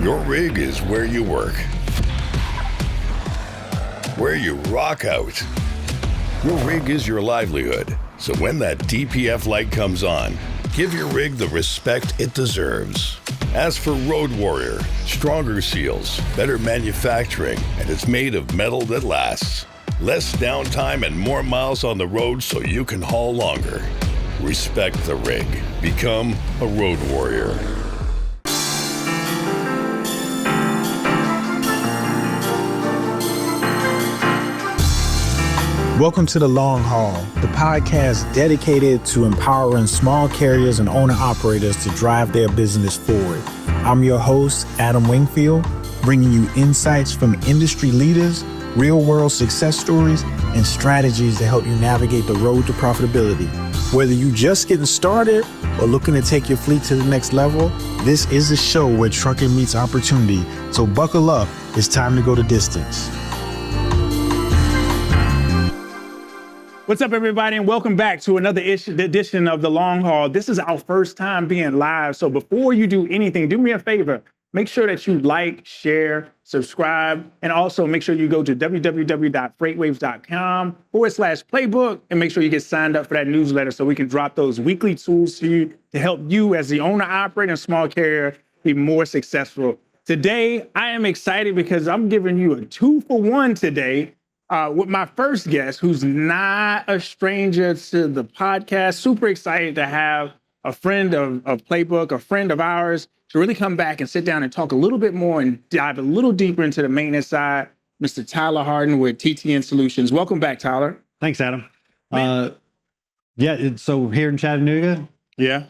Your rig is where you work, where you rock out. Your rig is your livelihood. So when that DPF light comes on, give your rig the respect it deserves. As for Road Warrior, stronger seals, better manufacturing, and it's made of metal that lasts. Less downtime and more miles on the road so you can haul longer. Respect the rig. Become a Road Warrior. Welcome to The Long Haul, the podcast dedicated to empowering small carriers and owner-operators to drive their business forward. I'm your host, Adam Wingfield, bringing you insights from industry leaders, real-world success stories, and strategies to help you navigate the road to profitability. Whether you're just getting started or looking to take your fleet to the next level, this is a show where trucking meets opportunity. So buckle up, it's time to go the distance. What's up, everybody, and welcome back to another edition of The Long Haul. This is our first time being live, so before you do anything, do me a favor. Make sure that you like, share, subscribe, and also make sure you go to www.freightwaves.com/playbook and make sure you get signed up for that newsletter so we can drop those weekly tools to you to help you as the owner, operator, and small carrier be more successful. Today, I am excited because I'm giving you a 2-for-1 today. With my first guest, who's not a stranger to the podcast. Super excited to have a friend of Playbook, a friend of ours, to really come back and sit down and talk a little bit more and dive a little deeper into the maintenance side. Mr. Tyler Harden with TTN Solutions. Welcome back, Tyler. Thanks, Adam. So here in Chattanooga. Yeah.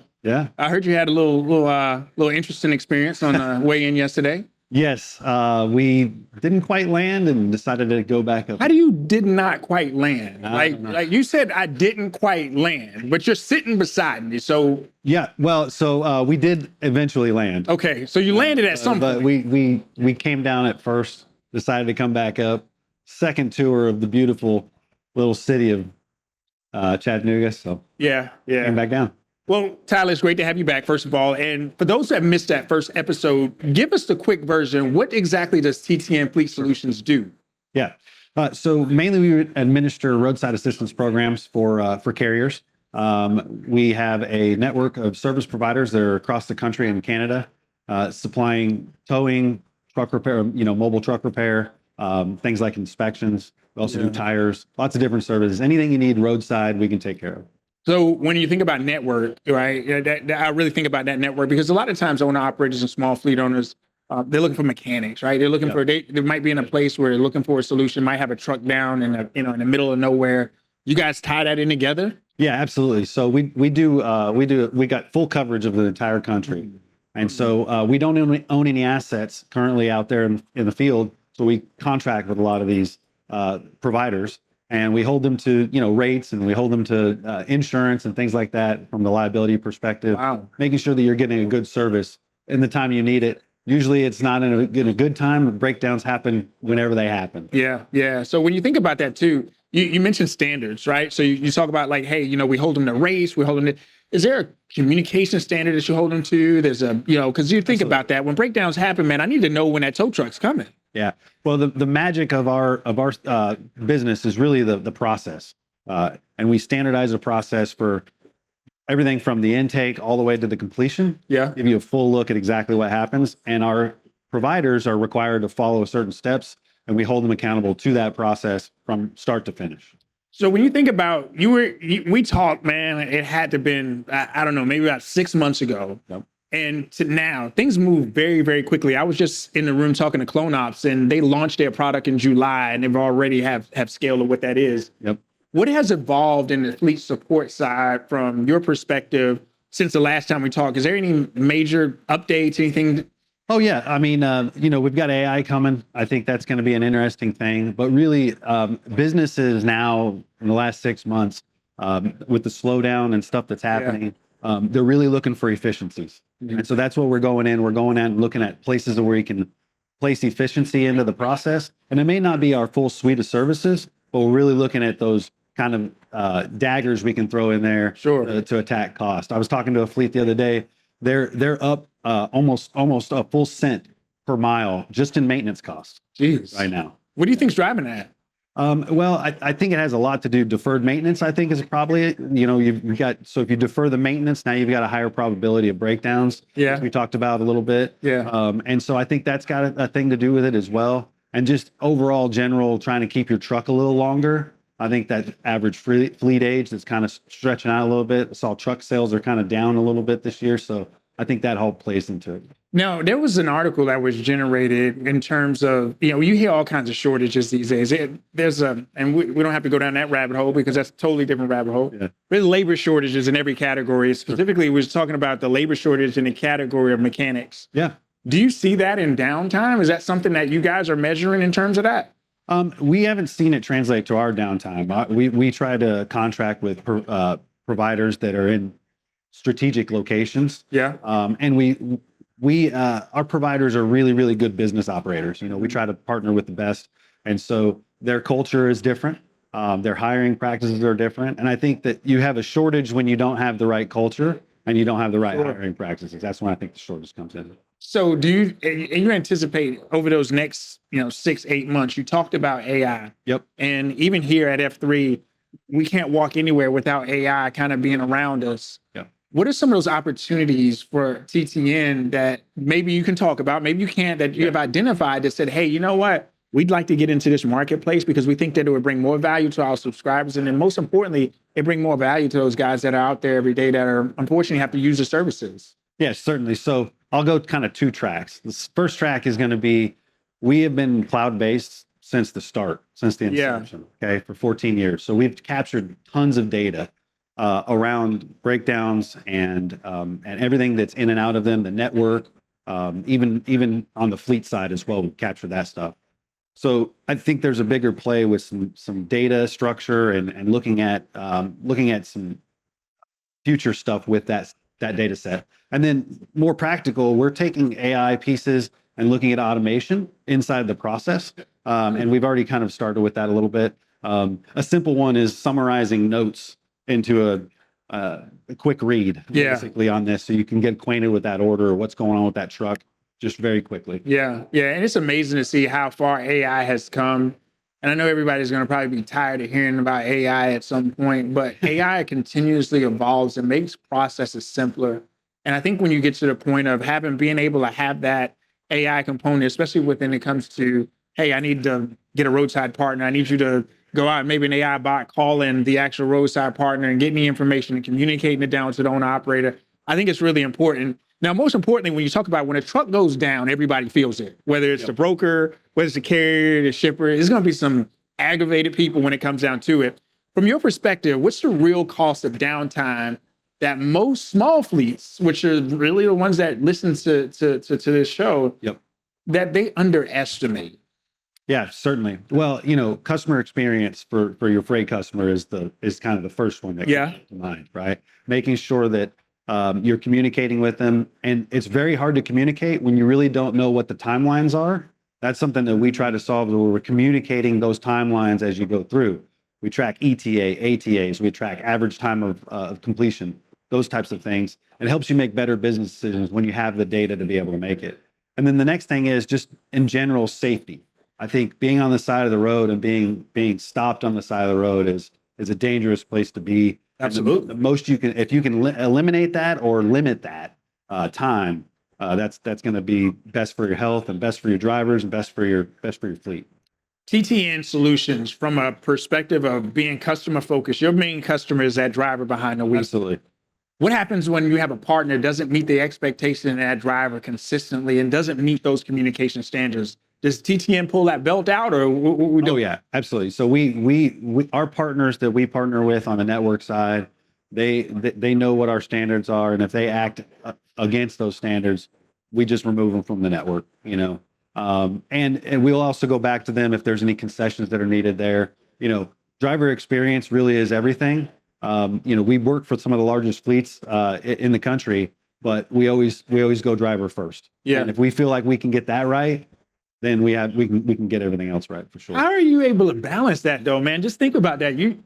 I heard you had a little interesting experience on the way in yesterday. Yes, we didn't quite land and decided to go back up. How do you did not quite land? Like you said, I didn't quite land, but you're sitting beside me. So yeah, well, so we did eventually land. Okay, so you landed at some point. But we came down at first, decided to come back up. Second tour of the beautiful little city of Chattanooga. So yeah, came back down. Well, Tyler, it's great to have you back, first of all. And for those that missed that first episode, give us the quick version. What exactly does TTN Fleet Solutions do? Yeah. So mainly we administer roadside assistance programs for carriers. We have a network of service providers that are across the country and Canada, supplying towing, truck repair, mobile truck repair, things like inspections. We also do tires, lots of different services. Anything you need roadside, we can take care of. So when you think about network, right, I really think about that network because a lot of times owner operators and small fleet owners, they're looking for mechanics, right? They're looking for, they might be in a place where they're looking for a solution, might have a truck down in the middle of nowhere. You guys tie that in together? Yeah, absolutely. So we got full coverage of the entire country. And so we don't own any assets currently out there in the field. So we contract with a lot of these providers. And we hold them to, rates, and we hold them to insurance and things like that from the liability perspective. Wow. Making sure that you're getting a good service in the time you need it. Usually it's not in a good time. Breakdowns happen whenever they happen. Yeah. So when you think about that too, you mentioned standards, right? So you talk about like, hey, we hold them to race, we hold them to, is there a communication standard that you hold them to? There's a, because you think about that when breakdowns happen, man, I need to know when that tow truck's coming. Yeah. Well, the magic of our business is really the process, and we standardize a process for everything from the intake all the way to the completion. Yeah. Give you a full look at exactly what happens, and our providers are required to follow certain steps, and we hold them accountable to that process from start to finish. So when you think about we talked, man, it had to have been I don't know, maybe about 6 months ago. Yep. And to now, things move very, very quickly. I was just in the room talking to Clone Ops, and they launched their product in July, and they've already have scale of what that is. Yep. What has evolved in the fleet support side from your perspective since the last time we talked? Is there any major updates, anything? Oh, yeah. I mean, we've got AI coming. I think that's going to be an interesting thing. But really, businesses now in the last 6 months, with the slowdown and stuff that's happening, they're really looking for efficiencies. Mm-hmm. And so that's what we're going in. We're going in and looking at places where you can place efficiency into the process. And it may not be our full suite of services, but we're really looking at those kind of daggers we can throw in there to attack cost. I was talking to a fleet the other day. They're up almost a full cent per mile just in maintenance costs Jeez. right now. What do you think's driving that? Well, I think it has a lot to do. Deferred maintenance, I think, is probably, you've got, so if you defer the maintenance, now you've got a higher probability of breakdowns. Yeah. As we talked about a little bit. Yeah. And so I think that's got a thing to do with it as well. And just overall general trying to keep your truck a little longer. I think that average fleet age that's kind of stretching out a little bit. I saw truck sales are kind of down a little bit this year. So I think that all plays into it. Now, there was an article that was generated in terms of, you hear all kinds of shortages these days. There's and we don't have to go down that rabbit hole because that's a totally different rabbit hole. Yeah. There's labor shortages in every category. Specifically, we was talking about the labor shortage in the category of mechanics. Yeah. Do you see that in downtime? Is that something that you guys are measuring in terms of that? We haven't seen it translate to our downtime. We try to contract with providers that are in strategic locations. Yeah. And our providers are really, really good business operators. We try to partner with the best. And so their culture is different. Their hiring practices are different. And I think that you have a shortage when you don't have the right culture and you don't have the right hiring practices. That's when I think the shortage comes in. So do you anticipate over those next, 6-8 months, you talked about AI. Yep. And even here at F3, we can't walk anywhere without AI kind of being around us. Yep. What are some of those opportunities for TTN that maybe you can talk about, maybe you can't, that you have identified that said, hey, you know what? We'd like to get into this marketplace because we think that it would bring more value to our subscribers. And then most importantly, it bring more value to those guys that are out there every day that are unfortunately have to use the services. Yes, certainly. So I'll go kind of 2 tracks. The first track is going to be, we have been cloud-based since the start, since the inception, okay, for 14 years. So we've captured tons of data around breakdowns and everything that's in and out of them, the network, even on the fleet side as well, we capture that stuff. So I think there's a bigger play with some data structure and looking at some future stuff with that data set. And then more practical, we're taking AI pieces and looking at automation inside the process. And we've already kind of started with that a little bit. A simple one is summarizing notes into a quick read, basically, on this, so you can get acquainted with that order or what's going on with that truck just very quickly. Yeah. And it's amazing to see how far AI has come. And I know everybody's going to probably be tired of hearing about AI at some point, but AI continuously evolves and makes processes simpler. And I think when you get to the point of being able to have that AI component, especially when it comes to, hey, I need to get a roadside partner. I need you to go out and maybe an AI bot call in the actual roadside partner and getting the information and communicating it down to the owner operator. I think it's really important. Now, most importantly, when you talk about when a truck goes down, everybody feels it, whether it's the broker, whether it's the carrier, the shipper. There's going to be some aggravated people when it comes down to it. From your perspective, what's the real cost of downtime that most small fleets, which are really the ones that listen to this show, that they underestimate? Yeah, certainly. Well, customer experience for your freight customer is kind of the first one that comes to mind, right? Making sure that you're communicating with them. And it's very hard to communicate when you really don't know what the timelines are. That's something that we try to solve, where we're communicating those timelines as you go through. We track ETA, ATAs, we track average time of completion, those types of things. It helps you make better business decisions when you have the data to be able to make it. And then the next thing is just in general safety. I think being on the side of the road and being stopped on the side of the road is a dangerous place to be. Absolutely. The most you can, if you can eliminate that or limit that time, that's going to be best for your health and best for your drivers and best for your fleet. TTN Solutions, from a perspective of being customer focused, your main customer is that driver behind the wheel. Absolutely. What happens when you have a partner that doesn't meet the expectation of that driver consistently and doesn't meet those communication standards? Does TTN pull that belt out, or what we do? Oh yeah, absolutely. So we our partners that we partner with on the network side, they know what our standards are, and if they act against those standards, we just remove them from the network. And we'll also go back to them if there's any concessions that are needed there. Driver experience really is everything. We work for some of the largest fleets in the country, but we always go driver first. Yeah. And if we feel like we can get that right, then we can get everything else right for sure. How are you able to balance that though, man? Just think about that. You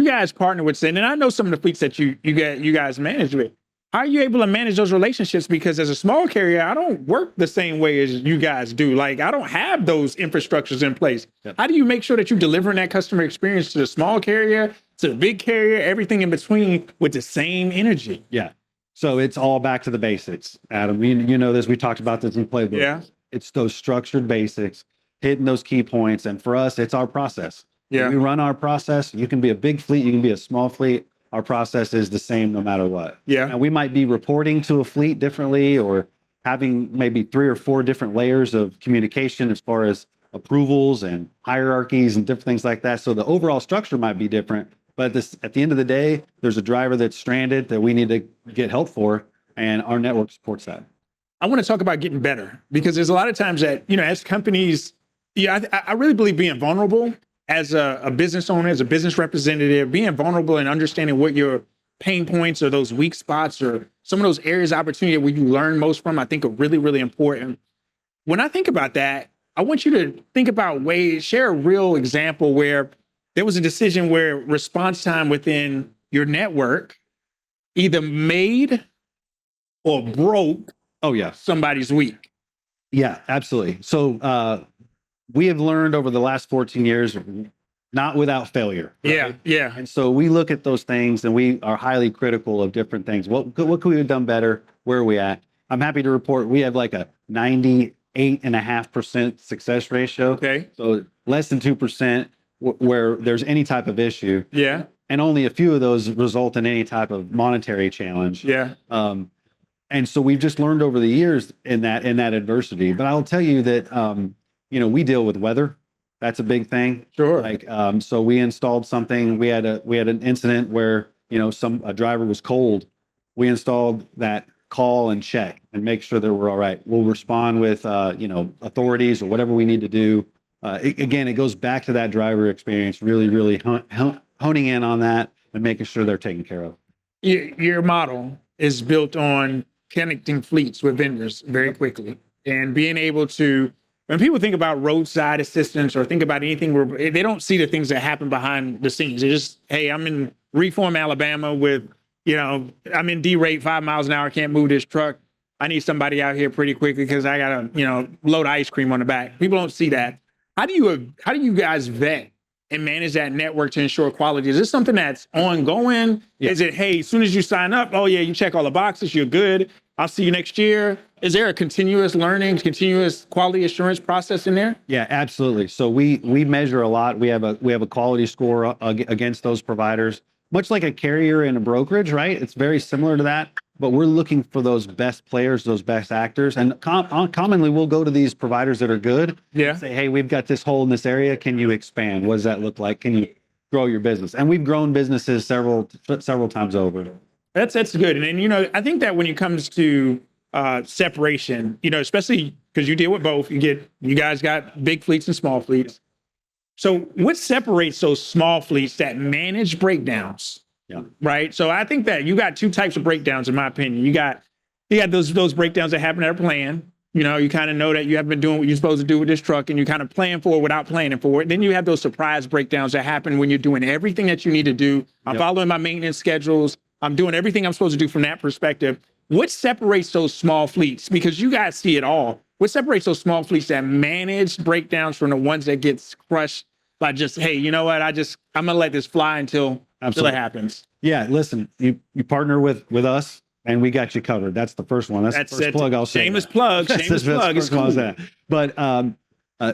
guys partner with, and I know some of the fleets that you guys manage with. How are you able to manage those relationships? Because as a small carrier, I don't work the same way as you guys do. Like, I don't have those infrastructures in place. Yep. How do you make sure that you're delivering that customer experience to the small carrier, to the big carrier, everything in between with the same energy? Yeah. So it's all back to the basics, Adam. You know this. We talked about this in Playbook. Yeah. It's those structured basics, hitting those key points. And for us, it's our process. Yeah. We run our process. You can be a big fleet. You can be a small fleet. Our process is the same no matter what. Yeah. And we might be reporting to a fleet differently or having maybe 3 or 4 different layers of communication as far as approvals and hierarchies and different things like that. So the overall structure might be different. But at the end of the day, there's a driver that's stranded that we need to get help for, and our network supports that. I want to talk about getting better, because there's a lot of times that, as companies, I really believe being vulnerable as a business owner, as a business representative, being vulnerable and understanding what your pain points or those weak spots or some of those areas of opportunity where you learn most from, I think are really, really important. When I think about that, I want you to think about ways, share a real example where there was a decision where response time within your network either made or broke Oh, yeah. somebody's week. Yeah, absolutely. So we have learned over the last 14 years, not without failure. Right? Yeah. And so we look at those things and we are highly critical of different things. What could we have done better? Where are we at? I'm happy to report we have like a 98.5% success ratio. Okay. So less than 2% where there's any type of issue. Yeah. And only a few of those result in any type of monetary challenge. Yeah. And so we've just learned over the years in that adversity. But I'll tell you that we deal with weather. That's a big thing. Sure. Like so we installed something. We had an incident where a driver was cold. We installed that call and check and make sure that we're all right. We'll respond with authorities or whatever we need to do. Again, it goes back to that driver experience. Really, really honing in on that and making sure they're taken care of. Your model is built on connecting fleets with vendors very quickly and being able to, when people think about roadside assistance or think about anything where they don't see the things that happen behind the scenes. They just, hey, I'm in Reform, Alabama with, I'm in D-rate 5 miles an hour, can't move this truck. I need somebody out here pretty quickly because I got to, load ice cream on the back. People don't see that. How do you guys vet and manage that network to ensure quality? Is this something that's ongoing? Yeah. Is it, hey, as soon as you sign up, oh yeah, you check all the boxes, you're good, I'll see you next year? Is there a continuous learning, continuous quality assurance process in there? Yeah, absolutely. So we measure a lot. We have a quality score against those providers, much like a carrier and a brokerage, right? It's very similar to that. But we're looking for those best players, those best actors. And commonly, we'll go to these providers that are good. Yeah. And say, hey, we've got this hole in this area. Can you expand? What does that look like? Can you grow your business? And we've grown businesses several times over. That's good. And I think that when it comes to separation, especially because you deal with both, you guys got big fleets and small fleets. So what separates those small fleets that manage breakdowns? Yeah. Right. So I think that you got 2 types of breakdowns, in my opinion. You got those breakdowns that happen at a plan. You kind of know that you haven't been doing what you're supposed to do with this truck and you kind of plan for it without planning for it. Then you have those surprise breakdowns that happen when you're doing everything that you need to do. I'm following my maintenance schedules. I'm doing everything I'm supposed to do from that perspective. What separates those small fleets? Because you guys see it all. What separates those small fleets that manage breakdowns from the ones that gets crushed by just, hey, you know what? I'm going to let this fly until it happens. Yeah, listen, you partner with us and we got you covered. That's the first one. That's the first plug I'll say. Shameless plug. Shameless plug. It's cool. But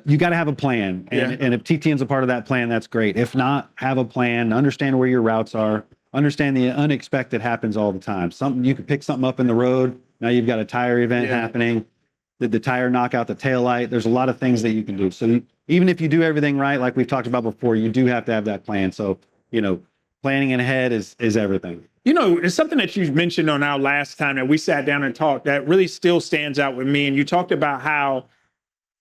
you got to have a plan. And if TTN's a part of that plan, that's great. If not, have a plan, understand where your routes are, understand the unexpected happens all the time. You could pick something up in the road. Now you've got a tire event happening. Did the tire knock out the taillight? There's a lot of things that you can do. So even if you do everything right, like we've talked about before, you do have to have that plan. So, planning ahead is everything. It's something that you mentioned on our last time that we sat down and talked that really still stands out with me. And you talked about how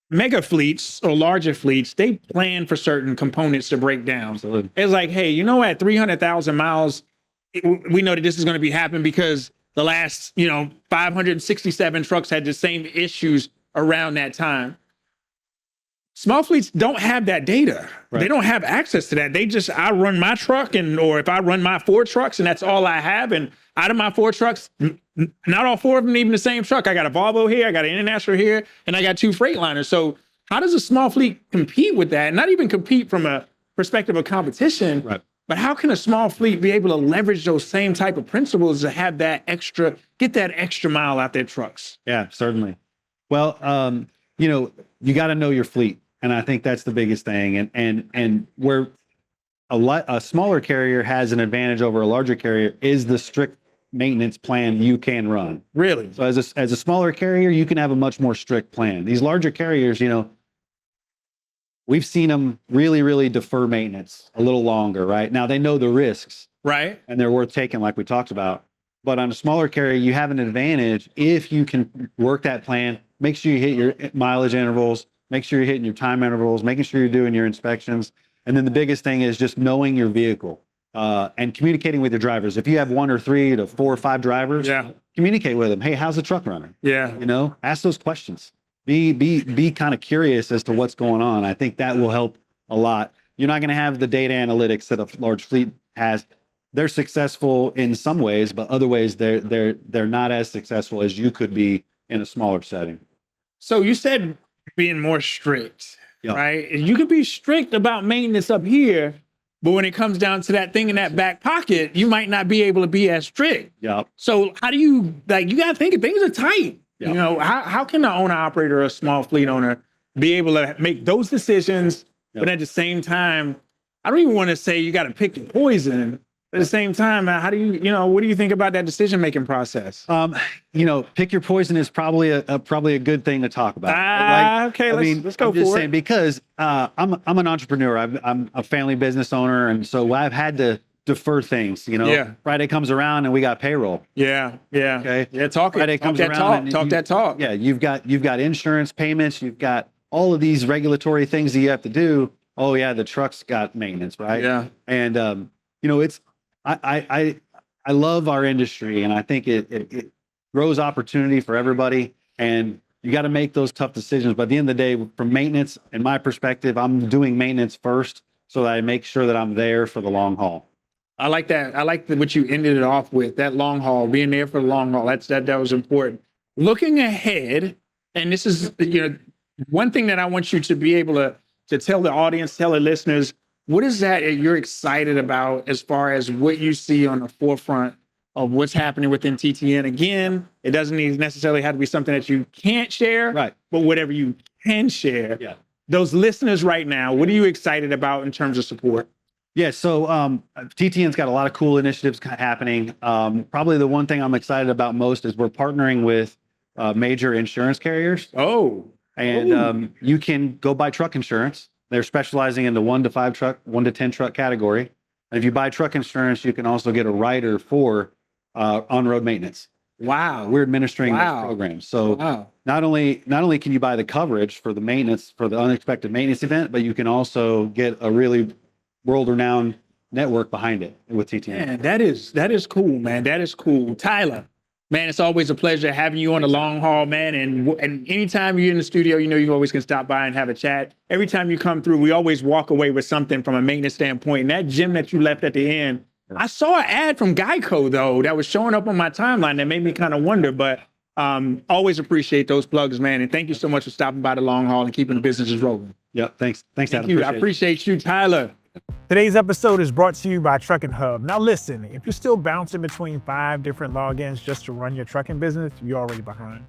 mega fleets or larger fleets, they plan for certain components to break down. Absolutely. It's like, hey, at 300,000 miles, we know that this is going to be happening because the last, 567 trucks had the same issues around that time. Small fleets don't have that data. Right. They don't have access to that. I run my truck or if I run my 4 trucks and that's all I have. And out of my 4 trucks, not all 4 of them even the same truck. I got a Volvo here, I got an International here, and I got 2 Freightliners. So how does a small fleet compete with that? Not even compete from a perspective of competition, Right. but how can a small fleet be able to leverage those same type of principles to have that extra, get that extra mile out their trucks? Yeah, certainly. Well, you got to know your fleet, and I think that's the biggest thing. And where a smaller carrier has an advantage over a larger carrier is the strict maintenance plan you can run. Really? So as a smaller carrier, you can have a much more strict plan. These larger carriers, we've seen them really defer maintenance a little longer, right? Now they know the risks, Right. and they're worth taking, like we talked about. But on a smaller carrier, you have an advantage if you can work that plan, make sure you hit your mileage intervals, make sure you're hitting your time intervals, making sure you're doing your inspections. And then the biggest thing is just knowing your vehicle and communicating with your drivers. If you have 1 or 3 to 4 or 5 drivers, communicate with them. Hey, how's the truck running? Yeah. Ask those questions. Be kind of curious as to what's going on. I think that will help a lot. You're not going to have the data analytics that a large fleet has. They're successful in some ways, but other ways they're not as successful as you could be in a smaller setting. So you said being more strict, Yeah. right? You could be strict about maintenance up here, but when it comes down to that thing in that back pocket, you might not be able to be as strict. Yeah. So how do you, you got to think things are tight. Yeah. How can the owner operator or a small fleet owner be able to make those decisions, but at the same time, I don't even want to say you got to pick your poison. At the same time, how do you, what do you think about that decision-making process? Pick your poison is probably a good thing to talk about. Okay, let's go I'm just for saying, it. because I'm an entrepreneur. I'm a family business owner, and so I've had to defer things. Friday comes around and we got payroll. Yeah. Okay. Yeah, talk Friday it. comes Talk that around talk. and Talk that talk. Yeah, you've got insurance payments. You've got all of these regulatory things that you have to do. Oh yeah, the truck's got maintenance, right? Yeah. And it's I love our industry, and I think it grows opportunity for everybody. And you got to make those tough decisions. But at the end of the day, from maintenance, in my perspective, I'm doing maintenance first so that I make sure that I'm there for the long haul. I like that. I like what you ended it off with, that long haul, being there for the long haul. That was important. Looking ahead, and this is one thing that I want you to be able to tell the audience, tell the listeners, what is that you're excited about as far as what you see on the forefront of what's happening within TTN? Again, it doesn't necessarily have to be something that you can't share, Right. but whatever you can share. Yeah. Those listeners right now, what are you excited about in terms of support? Yeah, so TTN's got a lot of cool initiatives happening. Probably the one thing I'm excited about most is we're partnering with major insurance carriers. Oh. And you can go buy truck insurance. They're specializing in the 1 to 10 truck category. And if you buy truck insurance, you can also get a rider for on-road maintenance. Wow. We're administering those programs. So not only can you buy the coverage for the maintenance, for the unexpected maintenance event, but you can also get a really world-renowned network behind it with TTN. Man, that is cool, man. That is cool. Tyler, man, it's always a pleasure having you on the long haul, man. And anytime you're in the studio, you always can stop by and have a chat. Every time you come through, we always walk away with something from a maintenance standpoint. And that gem that you left at the end, I saw an ad from Geico, though, that was showing up on my timeline that made me kind of wonder. But always appreciate those plugs, man. And thank you so much for stopping by the long haul and keeping the businesses rolling. Yep, thanks, Adam. I appreciate you, Tyler. Today's episode is brought to you by Trucking Hub. Now listen, if you're still bouncing between 5 different logins just to run your trucking business, you're already behind.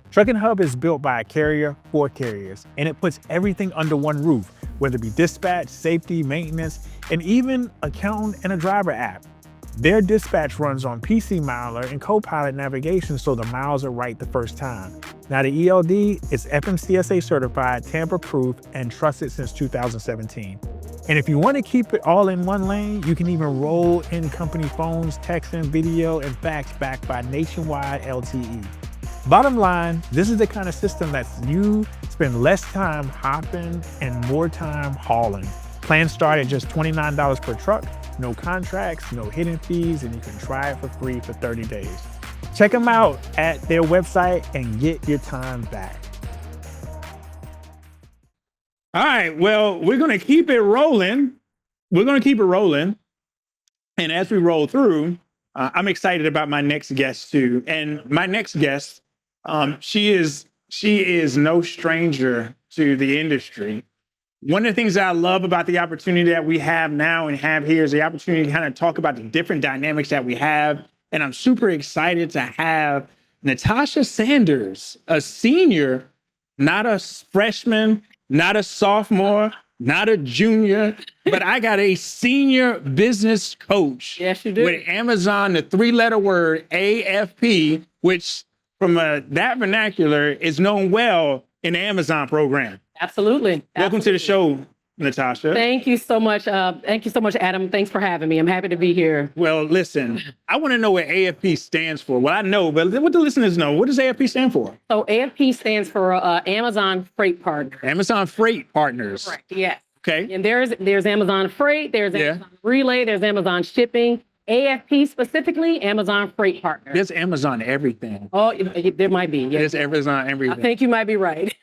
Trucking Hub is built by a carrier for carriers, and it puts everything under one roof, whether it be dispatch, safety, maintenance, and even accountant and a driver app. Their dispatch runs on PC Miler and Copilot navigation, so the miles are right the first time. Now the ELD is FMCSA certified, tamper-proof, and trusted since 2017. And if you want to keep it all in one lane, you can even roll in company phones, texting, video, and fax backed by nationwide LTE. Bottom line, this is the kind of system that you spend less time hopping and more time hauling. Plans start at just $29 per truck, no contracts, no hidden fees, and you can try it for free for 30 days. Check them out at their website and get your time back. All right, well, we're going to keep it rolling. And as we roll through, I'm excited about my next guest too. And my next guest, she is no stranger to the industry. One of the things that I love about the opportunity that we have now and have here is the opportunity to kind of talk about the different dynamics that we have. And I'm super excited to have Natasha Sanders, a senior, not a freshman, not a sophomore, not a junior, but I got a senior business coach. Yes, you do. With Amazon, the three-letter word AFP, which from that vernacular is known well in the Amazon program. Absolutely. Welcome to the show, Natasha. Thank you so much. Thank you so much, Adam. Thanks for having me. I'm happy to be here. Well, listen, I want to know what AFP stands for. Well, I know, but what the listeners know, what does AFP stand for? So AFP stands for Amazon Freight Partner. Amazon Freight Partners. Correct. Yes. Okay. And there's Amazon Freight, there's Amazon Relay, there's Amazon Shipping. AFP specifically, Amazon Freight Partner. There's Amazon everything. Oh, there might be. Yes. There's Amazon everything. I think you might be right.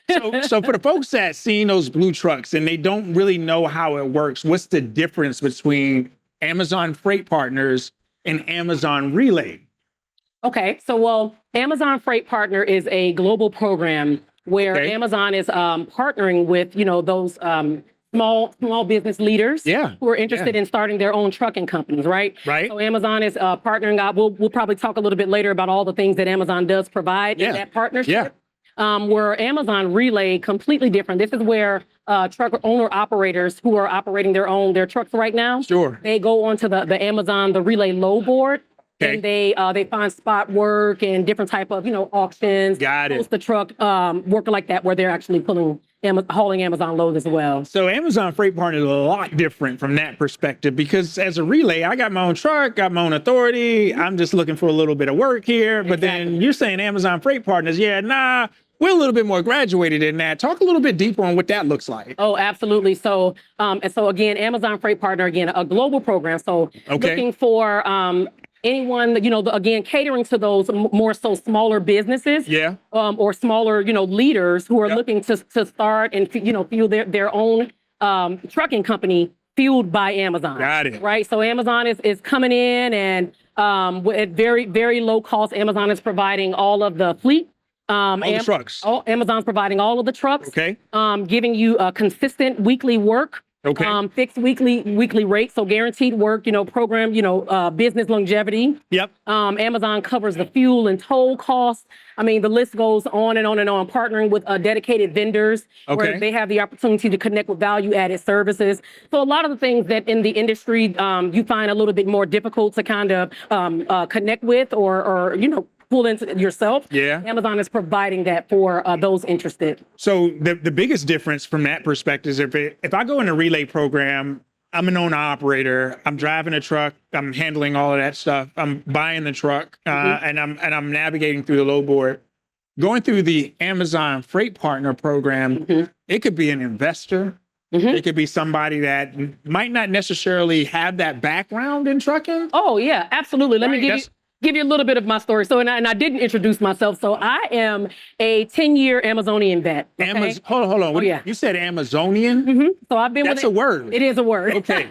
So for the folks that seen those blue trucks and they don't really know how it works, what's the difference between Amazon Freight Partners and Amazon Relay? Okay, so Amazon Freight Partner is a global program where Amazon is partnering with, those small business leaders who are interested in starting their own trucking companies, right? Right. So Amazon is partnering out. We'll probably talk a little bit later about all the things that Amazon does provide in that partnership. Where Amazon Relay, completely different. This is where truck owner operators who are operating their trucks right now, they go onto the Amazon, the Relay load board. And they find spot work and different type of, auctions. Post the truck, work like that, where they're actually hauling Amazon loads as well. So Amazon Freight Partner is a lot different from that perspective, because as a relay, I got my own truck, got my own authority. I'm just looking for a little bit of work here. But then you're saying Amazon Freight Partners, we're a little bit more graduated in that. Talk a little bit deeper on what that looks like. Oh, absolutely. So, again, Amazon Freight Partner, again, a global program. So looking for anyone, again, catering to those more so smaller businesses, or smaller, leaders who are looking to start and, fuel their own trucking company fueled by Amazon. Got it. Right. So Amazon is coming in and at very, very low cost. Amazon is providing all of the fleet. All the trucks. Amazon's providing all of the trucks. Okay. Giving you a consistent weekly work. Okay. Fixed weekly rate, so guaranteed work, program, business longevity. Yep. Amazon covers the fuel and toll costs. I mean, the list goes on and on and on, partnering with dedicated vendors where they have the opportunity to connect with value-added services. So a lot of the things that in the industry you find a little bit more difficult to kind of connect with or pull into yourself. Amazon is providing that for those interested. So the biggest difference from that perspective is if I go in a relay program, I'm an owner operator, I'm driving a truck, I'm handling all of that stuff, I'm buying the truck, and I'm navigating through the load board. Going through the Amazon Freight Partner program, it could be an investor. It could be somebody that might not necessarily have that background in trucking. Oh yeah, absolutely. Let me give you a little bit of my story. So, and I didn't introduce myself. So I am a 10-year Amazonian vet. Okay? Hold on. You said Amazonian? So I've been That's a word. It is a word. Okay.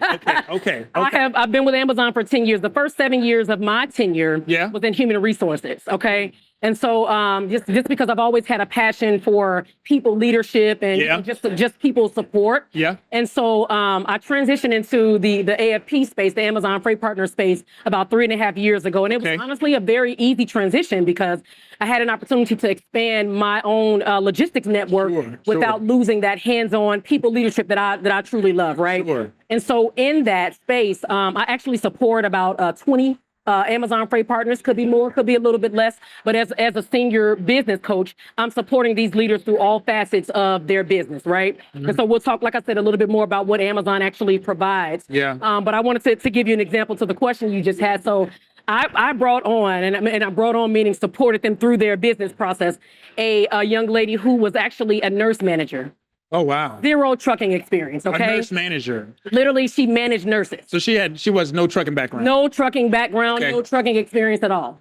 I've been with Amazon for 10 years. The first 7 years of my tenure was in human resources. Okay. And so just because I've always had a passion for people leadership and just people support. And so I transitioned into the AFP space, the Amazon Freight Partner space, about 3.5 years ago. And it was honestly a very easy transition because I had an opportunity to expand my own logistics network without losing that hands-on people leadership that I truly love, right? And so in that space, I actually support about 20 Amazon Freight Partners. Could be more, could be a little bit less. But as a senior business coach, I'm supporting these leaders through all facets of their business, right? And so we'll talk, like I said, a little bit more about what Amazon actually provides. But I wanted to give you an example to the question you just had. So I brought on, and I brought on meaning supported them through their business process, a young lady who was actually a nurse manager. Oh, wow. Zero trucking experience, okay? A nurse manager. Literally, she managed nurses. So she was no trucking background. No trucking background, no trucking experience at all.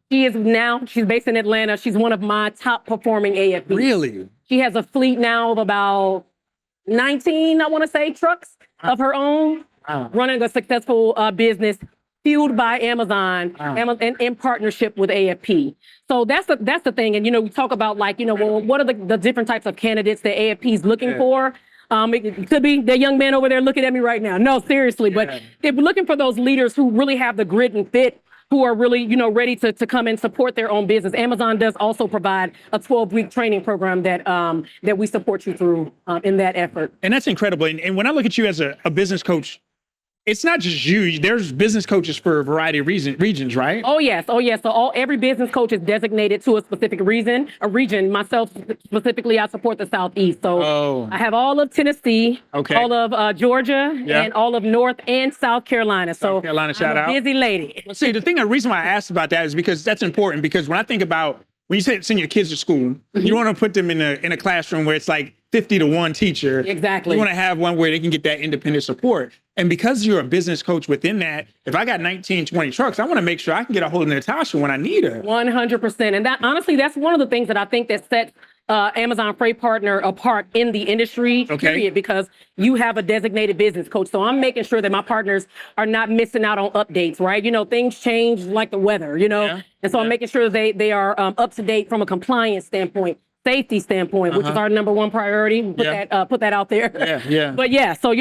She's based in Atlanta. She's one of my top performing AFPs. Really? She has a fleet now of about 19, I want to say, trucks of her own, running a successful business. fueled by Amazon, and in partnership with AFP. So that's the thing. And, we talk about well, what are the different types of candidates that AFP is looking for? It could be the young man over there looking at me right now. No, seriously, but they're looking for those leaders who really have the grit and fit, who are really, ready to come and support their own business. Amazon does also provide a 12-week training program that we support you through in that effort. And that's incredible. And when I look at you as a business coach, it's not just you. There's business coaches for a variety of regions, right? Oh yes. So every business coach is designated to a specific region. Myself specifically, I support the Southeast. So I have all of Tennessee, all of Georgia, and all of North and South Carolina. So South Carolina, shout out. Busy lady. See, the reason why I asked about that is because that's important. Because when I think about when you send your kids to school, you want to put them in a classroom where it's like 50-to-1 teacher. Exactly. You want to have one where they can get that independent support. And because you're a business coach within that, if I got 19, 20 trucks, I want to make sure I can get a hold of Natasha when I need her. 100%. And that, honestly, that's one of the things that I think that sets Amazon Freight Partner apart in the industry, period, because you have a designated business coach. So I'm making sure that my partners are not missing out on updates, right? Things change like the weather, And so I'm making sure they are up to date from a compliance standpoint, safety standpoint, which is our number one priority. Put that out there. But so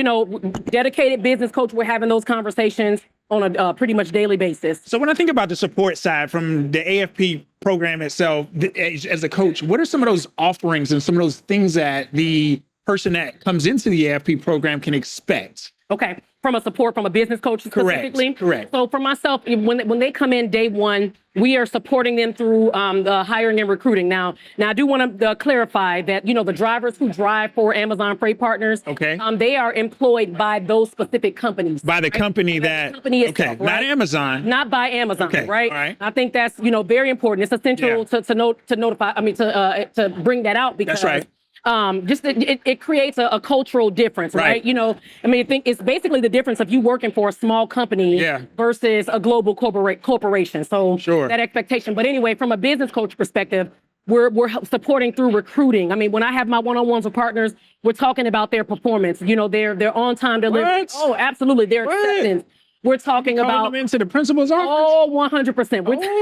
dedicated business coach, we're having those conversations on a pretty much daily basis. So when I think about the support side from the AFP program itself, as a coach, what are some of those offerings and some of those things that the person that comes into the AFP program can expect? Okay. From a business coach specifically? Correct. So for myself, when they come in day one, we are supporting them through the hiring and recruiting. Now I do want to clarify that, the drivers who drive for Amazon Freight Partners, they are employed by those specific companies. By the company that, company itself, right? Not Amazon. Not by Amazon, right? All right. I think that's, very important. It's essential to bring that out because that's right. It creates a cultural difference, right? I think it's basically the difference of you working for a small company versus a global corporation. So that expectation. But anyway, from a business coach perspective, we're supporting through recruiting. I mean, when I have my one-on-ones with partners, we're talking about their performance, their on-time delivery. Oh, absolutely. Their acceptance. We're talking about them into the principal's office? Oh, 100%.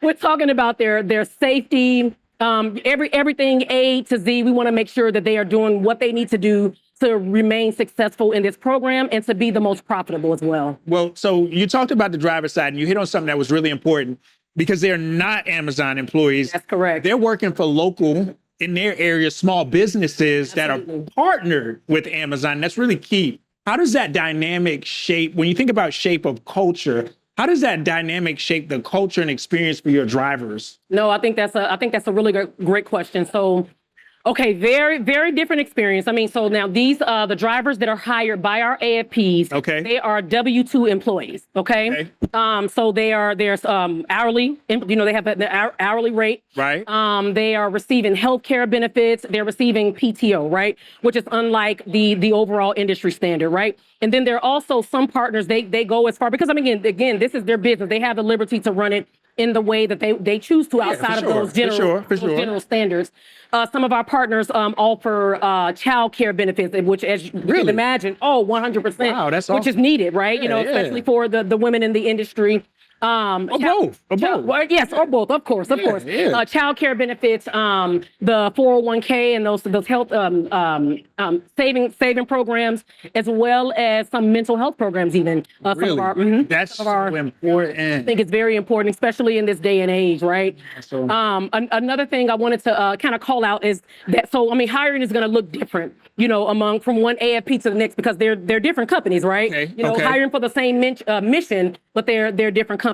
We're talking about their safety, everything A to Z. We want to make sure that they are doing what they need to do to remain successful in this program and to be the most profitable as well. Well, so you talked about the driver side and you hit on something that was really important because they're not Amazon employees. That's correct. They're working for local, in their area, small businesses that are partnered with Amazon. That's really key. How does that dynamic shape, when you think about shape of culture, how does that dynamic shape the culture and experience for your drivers? No, I think that's a really great question. So, okay, very, very different experience. I mean, so now these the drivers that are hired by our AFPs, they are W-2 employees. Okay. So there's hourly, they have the hourly rate. Right. They are receiving healthcare benefits. They're receiving PTO, right? Which is unlike the overall industry standard, right? And then there are also some partners, they go as far, because I mean, again, this is their business. They have the liberty to run it in the way that they choose to outside of those general standards. Some of our partners offer child care benefits, which, as you can imagine, 100%. Wow, that's which is needed, right? Especially for the women in the industry. Both. Yes, or both, of course. Child care benefits, the 401k and those health saving programs, as well as some mental health programs even. That's so important. I think it's very important, especially in this day and age, right? Another thing I wanted to kind of call out is that, hiring is going to look different, from one AFP to the next, because they're different companies, right? Hiring for the same mission, but they're different companies.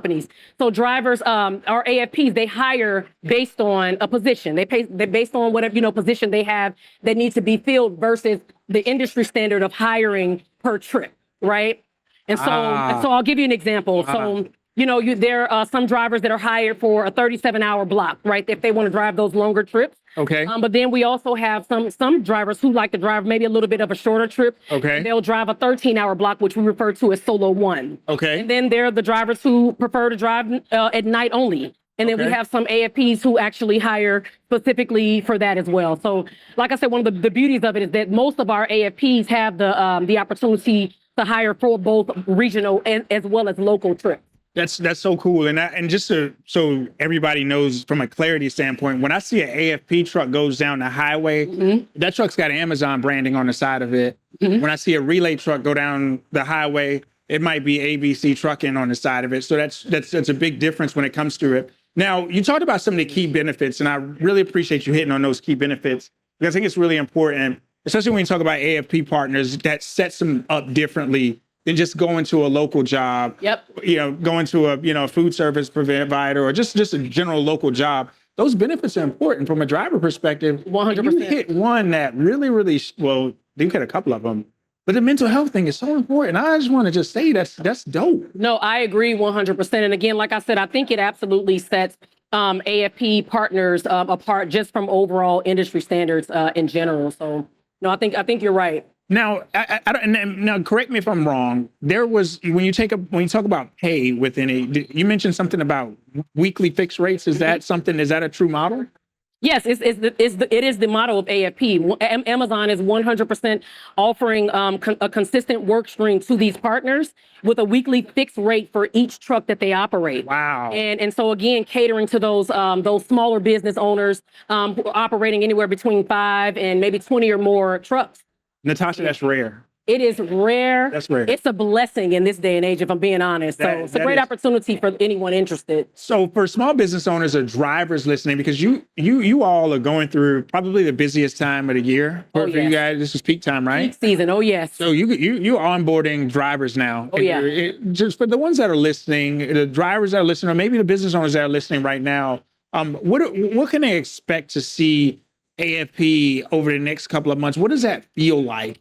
So drivers, our AFPs, they hire based on a position. They're based on whatever, position they have that needs to be filled versus the industry standard of hiring per trip, right? And so I'll give you an example. So, there are some drivers that are hired for a 37-hour block, right? If they want to drive those longer trips. But then we also have some drivers who like to drive maybe a little bit of a shorter trip. They'll drive a 13-hour block, which we refer to as Solo 1. And then there are the drivers who prefer to drive at night only. And then we have some AFPs who actually hire specifically for that as well. So, like I said, one of the beauties of it is that most of our AFPs have the opportunity to hire for both regional and as well as local trips. That's so cool. And just so everybody knows from a clarity standpoint, when I see an AFP truck goes down the highway, that truck's got Amazon branding on the side of it. When I see a relay truck go down the highway, it might be ABC Trucking on the side of it. So that's a big difference when it comes to it. Now, you talked about some of the key benefits, and I really appreciate you hitting on those key benefits because I think it's really important, especially when you talk about AFP partners, that sets them up differently than just going to a local job. Yep. Going to a food service provider or just a general local job. Those benefits are important from a driver perspective. 100%. You hit one that really, really, well, you hit a couple of them, but the mental health thing is so important. I just want to just say that's dope. No, I agree 100%. And again, like I said, I think it absolutely sets AFP partners apart just from overall industry standards in general. So, no, I think you're right. Now, now, correct me if I'm wrong. There was when you talk about pay within it, you mentioned something about weekly fixed rates. Is that something? Is that a true model? Yes, it is the model of AFP. Amazon is 100% offering a consistent work stream to these partners with a weekly fixed rate for each truck that they operate. Wow. And so again, catering to those smaller business owners who are operating anywhere between 5 and maybe 20 or more trucks. Natasha, that's rare. It is rare. That's rare. It's a blessing in this day and age, if I'm being honest. So it's a great opportunity for anyone interested. So for small business owners or drivers listening, because you all are going through probably the busiest time of the year for you guys. This is peak time, right? Peak season. Oh yes. So you're onboarding drivers now. Oh yeah. Just for the ones that are listening, the drivers that are listening, or maybe the business owners that are listening right now, what can they expect to see AFP over the next couple of months? What does that feel like?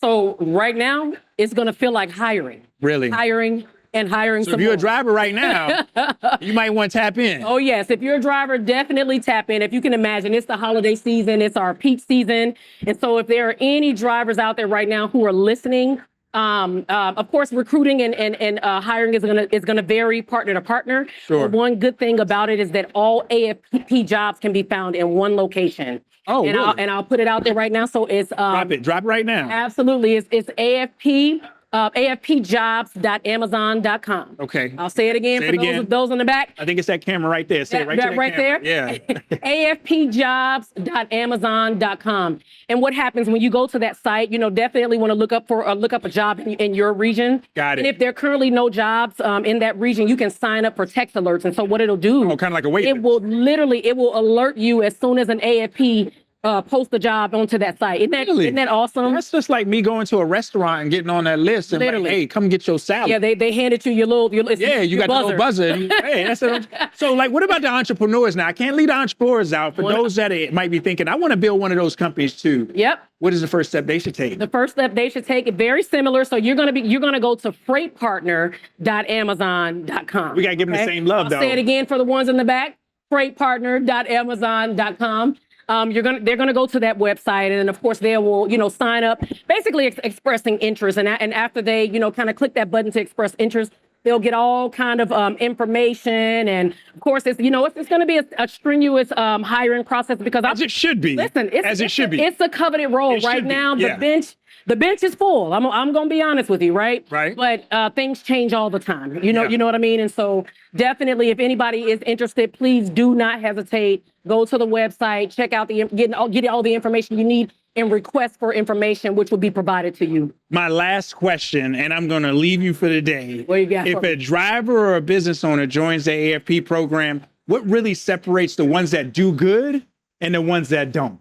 So right now, it's going to feel like hiring. Really? Hiring and hiring. So if you're a driver right now, you might want to tap in. Oh, yes. If you're a driver, definitely tap in. If you can imagine, it's the holiday season. It's our peak season. And so if there are any drivers out there right now who are listening, of course, recruiting and hiring is gonna vary partner to partner. Sure. But one good thing about it is that all AFP jobs can be found in one location. Oh, and really? I'll put it out there right now. So it's drop it right now. Absolutely, it's AFP. AFPjobs.amazon.com. Okay. I'll say it again for those in the back. I think it's that camera right there. Say it right there. Yeah. AFPjobs.amazon.com. And what happens when you go to that site, definitely want to look up a job in your region. Got it. And if there are currently no jobs in that region, you can sign up for text alerts. And so what it'll do, kind of like a wait list. It will alert you as soon as an AFP post a job onto that site. Isn't that awesome? That's just like me going to a restaurant and getting on that list and like, hey, come get your salad. Yeah, they handed you your little you got buzzer. the little buzzer. Hey, that's it. So like, what about the entrepreneurs now? I can't leave the entrepreneurs out. For those that might be thinking, I want to build one of those companies too. Yep. What is the first step they should take? The first step they should take is very similar. So you're gonna go to freightpartner.amazon.com. We gotta give them the same love, though. I'll say it again for the ones in the back. freightpartner.amazon.com. They're gonna go to that website, and then of course they will, sign up, basically expressing interest, and after they, kind of click that button to express interest, they'll get all kind of information, and of course it's going to be a strenuous hiring process because as it should be. Listen, it should be. It's a coveted role right now. Yeah. The bench is full. I'm going to be honest with you, right? Right. But things change all the time. You know what I mean? And so definitely, if anybody is interested, please do not hesitate. Go to the website, check out get all the information you need, and request for information, which will be provided to you. My last question, and I'm going to leave you for the day. What you got? If a driver or a business owner joins the AFP program, what really separates the ones that do good and the ones that don't?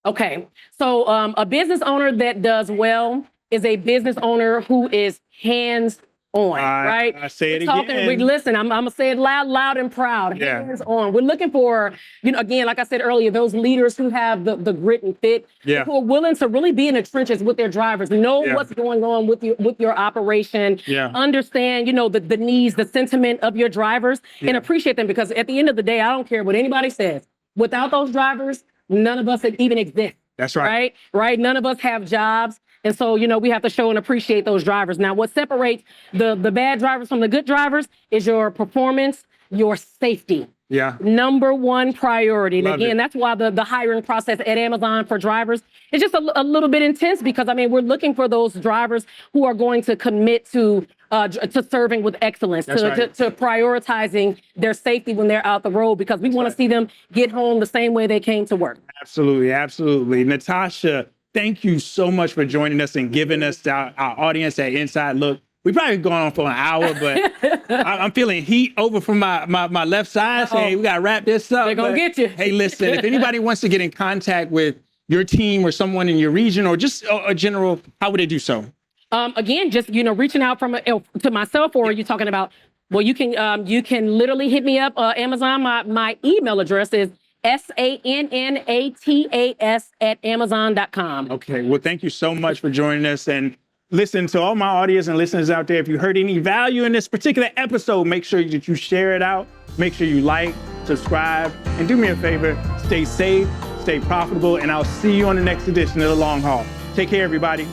Okay, so a business owner that does well is a business owner who is hands-on, right? I say it again. Listen, I'm gonna say it loud and proud. Yeah. Hands-on. We're looking for, again, like I said earlier, those leaders who have the grit and fit, who are willing to really be in the trenches with their drivers, know what's going on with your operation, understand, the needs, the sentiment of your drivers, and appreciate them, because at the end of the day, I don't care what anybody says. Without those drivers, none of us even exist. That's right. Right? None of us have jobs. And so, we have to show and appreciate those drivers. Now, what separates the bad drivers from the good drivers is your performance, your safety. Yeah. Number one priority. And Loved again, it. that's why the hiring process at Amazon for drivers is just a little bit intense because, I mean, we're looking for those drivers who are going to commit to serving with excellence, to prioritizing their safety when they're out the road, because we want to see them get home the same way they came to work. Absolutely, absolutely. Natasha, thank you so much for joining us and giving us our audience that inside look. We probably going on for an hour, but I'm feeling heat over from my left side. So, hey, we got to wrap this up. They're going to get you. Hey, listen, if anybody wants to get in contact with your team or someone in your region or just a general, how would they do so? Again, just, reaching out to myself, or are you talking about, well, you can literally hit me up, Amazon. My email address is sannatas@amazon.com. Okay, well, thank you so much for joining us. And listen, to all my audience and listeners out there, if you heard any value in this particular episode, make sure that you share it out. Make sure you like, subscribe, and do me a favor, stay safe, stay profitable, and I'll see you on the next edition of The Long Haul. Take care, everybody.